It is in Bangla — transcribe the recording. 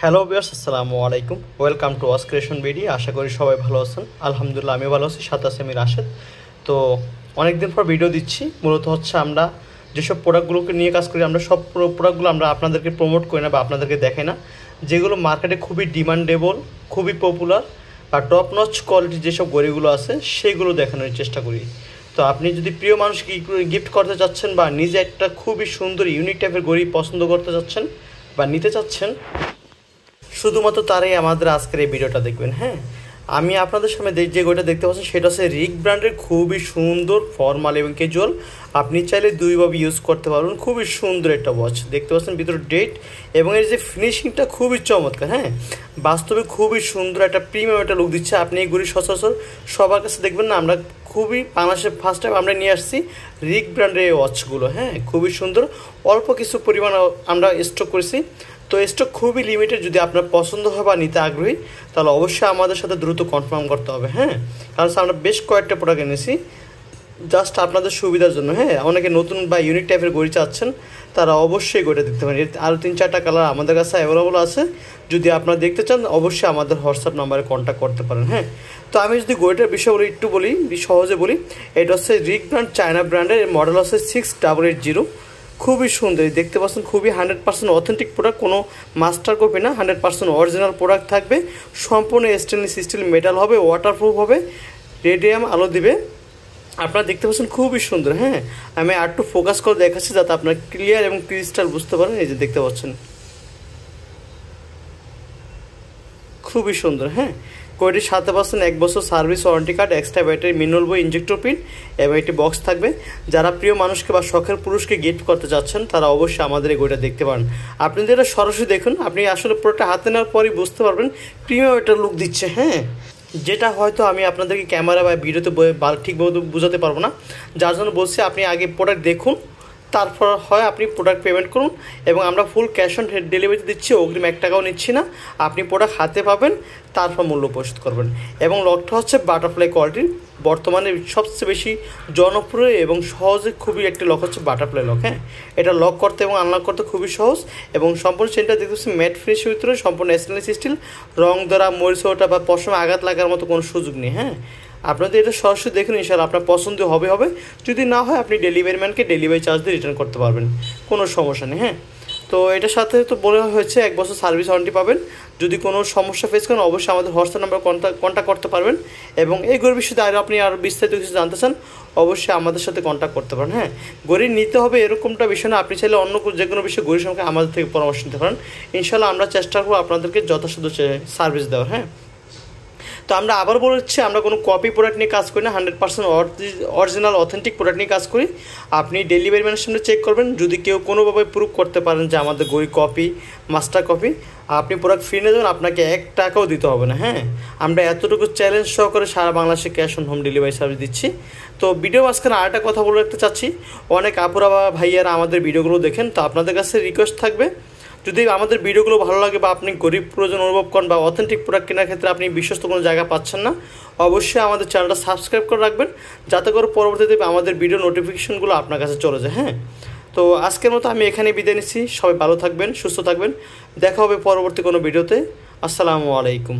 হ্যালো ভিউয়ার্স, আসসালামু আলাইকুম। Welcome to was creation BD. আশা করি সবাই ভালো আছেন। আলহামদুলিল্লাহ আমি ভালো আছি। সাথে আছে আমি রাশেদ। তো অনেকদিন পর ভিডিও দিচ্ছি। মূলত হচ্ছে আমরা যেসব প্রোডাক্টগুলোকে নিয়ে কাজ করি, আমরা সব প্রোডাক্টগুলো আমরা আপনাদেরকে প্রমোট করি না বা আপনাদেরকে দেখাই না। যেগুলো মার্কেটে খুবই ডিমান্ডেবল, খুবই পপুলার বা টপ নচ কোয়ালিটির যেসব ঘড়িগুলো আছে সেগুলো দেখানোর চেষ্টা করি। তো আপনি যদি প্রিয় মানুষকে গিফট করতে চাচ্ছেন বা নিজে একটা খুবই সুন্দর ইউনিক টাইপের ঘড়ি পছন্দ করতে চাচ্ছেন বা নিতে চাচ্ছেন, শুধুমাত্র তারাই আমাদের আজকের এই ভিডিওটা দেখবেন। হ্যাঁ, আমি আপনাদের সামনে যে ঘড়িটা দেখতে পাচ্ছেন সেটা হচ্ছে রিক ব্র্যান্ডের খুবই সুন্দর ফর্মাল এবং ক্যাজুয়াল। আপনি চাইলে দুইভাবে ইউজ করতে পারবেন। খুবই সুন্দর একটা ওয়াচ দেখতে পাচ্ছেন, ভিতরে ডেট এবং এর যে ফিনিশিংটা খুবই চমৎকার। হ্যাঁ, বাস্তবে খুবই সুন্দর একটা প্রিমিয়াম একটা লুক দিচ্ছে। আপনি এই ঘড়ি সচরাচর সবার কাছে দেখবেন না। আমরা খুবই বাংলাদেশে ফার্স্ট টাইম আমরা নিয়ে আসছি রিক ব্র্যান্ডের এই ওয়াচগুলো। হ্যাঁ, খুবই সুন্দর। অল্প কিছু পরিমাণ আমরা স্টক করেছি। তো স্টক খুবই লিমিটেড। যদি আপনার পছন্দ হয় বা নিতে আগ্রহী তাহলে অবশ্যই আমাদের সাথে দ্রুত কনফার্ম করতে হবে। হ্যাঁ, কারণ আমরা বেশ কয়েকটা প্রোডাক্ট এনেছি জাস্ট আপনাদের সুবিধার জন্য। হ্যাঁ, অনেকে নতুন বা ইউনিক টাইপের ঘড়ি চাচ্ছেন, তারা অবশ্যই ঘড়িটা দেখতে পারেন। আরও 3-4টা কালার আমাদের কাছে অ্যাভেলেবল আছে। যদি আপনারা দেখতে চান অবশ্যই আমাদের হোয়াটসঅ্যাপ নাম্বারে কন্ট্যাক্ট করতে পারেন। হ্যাঁ, তো আমি যদি ঘড়িটার বিষয় একটু বলি, সহজে বলি। এটা হচ্ছে রিক ব্র্যান্ড, চায়না ব্র্যান্ডের। মডেল হচ্ছে 6880। খুবই সুন্দর দেখতে পাচ্ছেন। খুবই 100% অথেন্টিক প্রোডাক্ট, কোনো মাস্টার কপি না, 100% অরিজিনাল প্রোডাক্ট থাকবে। সম্পূর্ণ স্টেনলেস স্টিল মেটাল হবে, ওয়াটারপ্রুফ হবে, রেডিয়াম আলো দিবে। আপনারা দেখতে পাচ্ছেন খুবই সুন্দর। হ্যাঁ, আমি আরেকটু ফোকাস করে দেখাচ্ছি যাতে আপনারা ক্লিয়ার এবং ক্রিস্টাল বুঝতে পারেন। এই যে দেখতে পাচ্ছেন খুবই সুন্দর। হ্যাঁ, ঘড়িটির সাথে পাচ্ছেন 1 বছর service warranty card, extra battery, mineral বই, ইনজেক্টর পিন এবং একটি বক্স থাকবে। যারা প্রিয় মানুষকে বা শখের পুরুষকে গিফট করতে চাচ্ছেন তারা অবশ্যই আমাদের এই ঘড়িটা দেখতে পারেন। আপনি যদি এটা সরাসরি দেখুন, আপনি আসলে পুরোটা হাতে নেওয়ার পরই বুঝতে পারবেন প্রিমিয়াম একটা লুক দিচ্ছে। হ্যাঁ, যেটা হয়তো আমি আপনাদেরকে ক্যামেরা বা ভিডিওতে ঠিকভাবে বোঝাতে পারবো না। যার জন্য বলছি আপনি আগে প্রোডাক্ট দেখুন, তারপর হয় আপনি প্রোডাক্ট পেমেন্ট করুন। এবং আমরা ফুল ক্যাশ অন ডেলিভারিতে দিচ্ছি, অগ্রিম 1 টাকাও নিচ্ছি না। আপনি প্রোডাক্ট হাতে পাবেন, তারপর মূল্য পরিশোধ করবেন। এবং লকটা হচ্ছে বাটারফ্লাই কোয়ালিটির, বর্তমানে সবচেয়ে বেশি জনপ্রিয় এবং সহজে খুবই একটি লক হচ্ছে বাটারফ্লাই লক। হ্যাঁ, এটা লক করতে এবং আনলক করতে খুবই সহজ এবং সম্পূর্ণ চেনটা দেখতেছি ম্যাট ফিনিশের ভিতরে, সম্পূর্ণ স্টেনলেস স্টিল। রং ধরা, মরিচা ওটা বা পশমে আঘাত লাগার মতো কোনো সুযোগ নেই। হ্যাঁ, আপনাদের এটা সরাসরি দেখুন, ইনশাআল্লাহ আপনার পছন্দ হবে। যদি না হয় আপনি ডেলিভারি ম্যানকে ডেলিভারি চার্জ দিয়ে রিটার্ন করতে পারবেন, কোনো সমস্যা নেই। হ্যাঁ, তো এটার সাথে তো বলা হয়েছে 1 বছর সার্ভিস ওয়ারেন্টি পাবেন। যদি কোনো সমস্যা ফেস করেন অবশ্যই আমাদের হোয়াটসঅ্যাপ নাম্বার কন্ট্যাক্ট করতে পারবেন। এবং এই ঘড়ির বিষয়ে আপনি আরও বিস্তারিত কিছু জানতে চান অবশ্যই আমাদের সাথে কন্ট্যাক্ট করতে পারেন। হ্যাঁ, ঘড়ি নিতে হবে এরকমটা বিষয় না। আপনি চাইলে অন্য যে কোনো বিষয়ে ঘড়ির সঙ্গে আমাদের থেকে পরামর্শ নিতে পারেন। ইনশাআল্লাহ আমরা চেষ্টা করবো আপনাদেরকে যথাসাধ্য সার্ভিস দেওয়ার। হ্যাঁ, তো আমরা আবার বলেছি আমরা কোনো কপি প্রোডাক্ট নিয়ে কাজ করি না, 100% অরিজিনাল অথেন্টিক প্রোডাক্ট নিয়ে কাজ করি। আপনি ডেলিভারি ম্যানের সামনে চেক করবেন। যদি কেউ কোনোভাবে প্রুভ করতে পারেন যে আমাদের ঘড়ি কপি, মাস্টার কপি, আপনি প্রোডাক্ট ফ্রি নিয়ে যাবেন, আপনাকে 1 টাকাও দিতে হবে না। হ্যাঁ, আমরা এতটুকু চ্যালেঞ্জ সহকারে সারা বাংলাদেশে cash on home delivery service দিচ্ছি। তো ভিডিও মাঝখানে আরেকটা কথা বলে রাখতে চাচ্ছি, অনেক আপুরা বা ভাইয়ারা আমাদের ভিডিওগুলো দেখেন। তো আপনাদের কাছে রিকোয়েস্ট থাকবে, যদি আমাদের ভিডিওগুলো ভালো লাগে বা আপনি গরিব প্রয়োজন অনুভব করেন বা অথেন্টিক প্রোডাক্ট কেনার ক্ষেত্রে আপনি বিশ্বস্ত কোনো জায়গা পাচ্ছেন না, অবশ্যই আমাদের চ্যানেলটা সাবস্ক্রাইব করে রাখবেন, যাতে করে পরবর্তীতে আমাদের ভিডিও নোটিফিকেশনগুলো আপনার কাছে চলে যায়। হ্যাঁ, তো আজকের মতো আমি এখানেই বিদায় নিচ্ছি। সবাই ভালো থাকবেন, সুস্থ থাকবেন। দেখা হবে পরবর্তী কোনো ভিডিওতে। আসসালামু আলাইকুম।